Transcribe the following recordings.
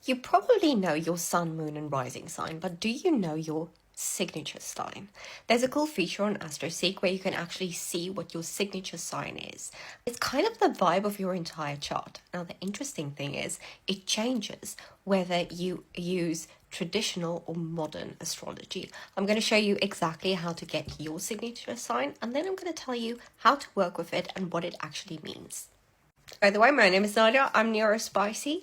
You probably know your sun, moon, and rising sign, but do you know your signature sign? There's a cool feature on AstroSeek where you can actually see what your signature sign is. It's kind of the vibe of your entire chart. Now, the interesting thing is it changes whether you use traditional or modern astrology. I'm going to show you exactly how to get your signature sign, and then I'm going to tell you how to work with it and what it actually means. By the way, my name is Nadia, I'm Neurospicy,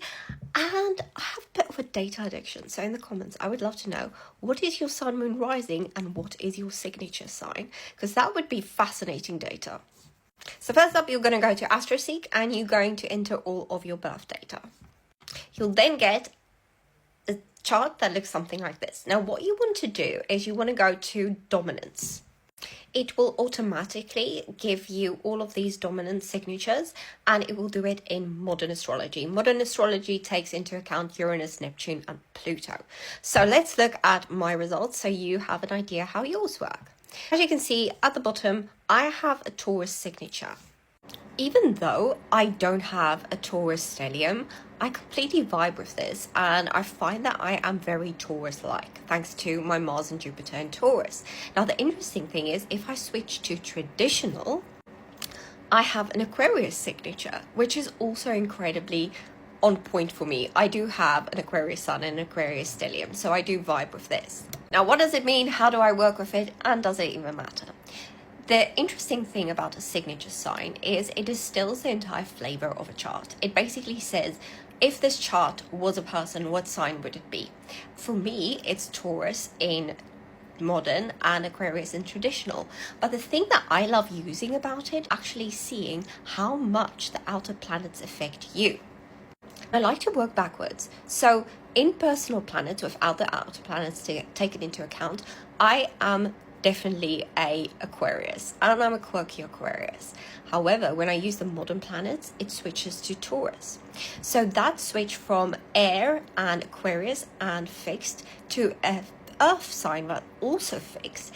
and I have a bit of a data addiction. So in the comments, I would love to know, what is your sun, moon, rising, and what is your signature sign? Because that would be fascinating data. So first up, you're going to go to AstroSeek, and you're going to enter all of your birth data. You'll then get a chart that looks something like this. Now, what you want to do is you want to go to dominance. It will automatically give you all of these dominant signatures, and it will do it in modern astrology. Modern astrology takes into account Uranus, Neptune, and Pluto. So let's look at my results so you have an idea how yours work. As you can see at the bottom, I have a Taurus signature. Even though I don't have a Taurus stellium, I completely vibe with this, and I find that I am very Taurus-like, thanks to my Mars and Jupiter in Taurus. Now, the interesting thing is, if I switch to traditional, I have an Aquarius signature, which is also incredibly on point for me. I do have an Aquarius sun and an Aquarius stellium, so I do vibe with this. Now, what does it mean? How do I work with it? And does it even matter? The interesting thing about a signature sign is it distills the entire flavor of a chart. It basically says, if this chart was a person, what sign would it be? For me, it's Taurus in modern and Aquarius in traditional. But the thing that I love using about it, actually seeing how much the outer planets affect you. I like to work backwards. So in personal planets, without the outer planets taken into account, I am definitely a Aquarius, and I'm a quirky Aquarius. However, when I use the modern planets, it switches to Taurus. So that switch from air and Aquarius and fixed to a earth sign but also fixed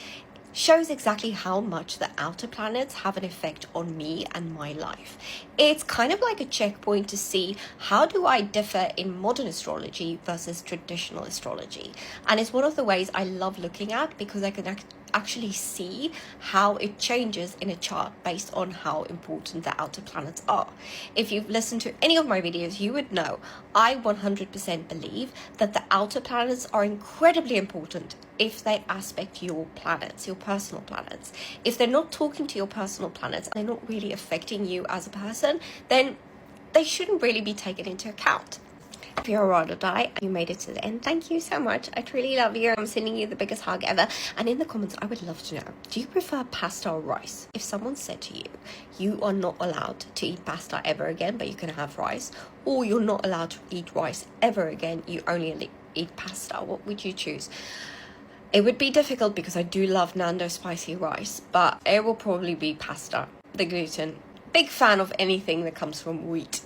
shows exactly how much the outer planets have an effect on me and my life. It's kind of like a checkpoint to see how do I differ in modern astrology versus traditional astrology. And it's one of the ways I love looking at, because I can actually see how it changes in a chart based on how important the outer planets are. If you've listened to any of my videos, you would know I 100% believe that the outer planets are incredibly important if they aspect your planets, your personal planets. If they're not talking to your personal planets, they're not really affecting you as a person, then they shouldn't really be taken into account. If you're a ride or die and you made it to the end, thank you so much. I truly love you. I'm sending you the biggest hug ever. And in the comments, I would love to know, do you prefer pasta or rice? If someone said to you, you are not allowed to eat pasta ever again, but you can have rice, or you're not allowed to eat rice ever again, you only eat pasta, what would you choose? It would be difficult because I do love Nando spicy rice, but it will probably be pasta. The gluten. Big fan of anything that comes from wheat.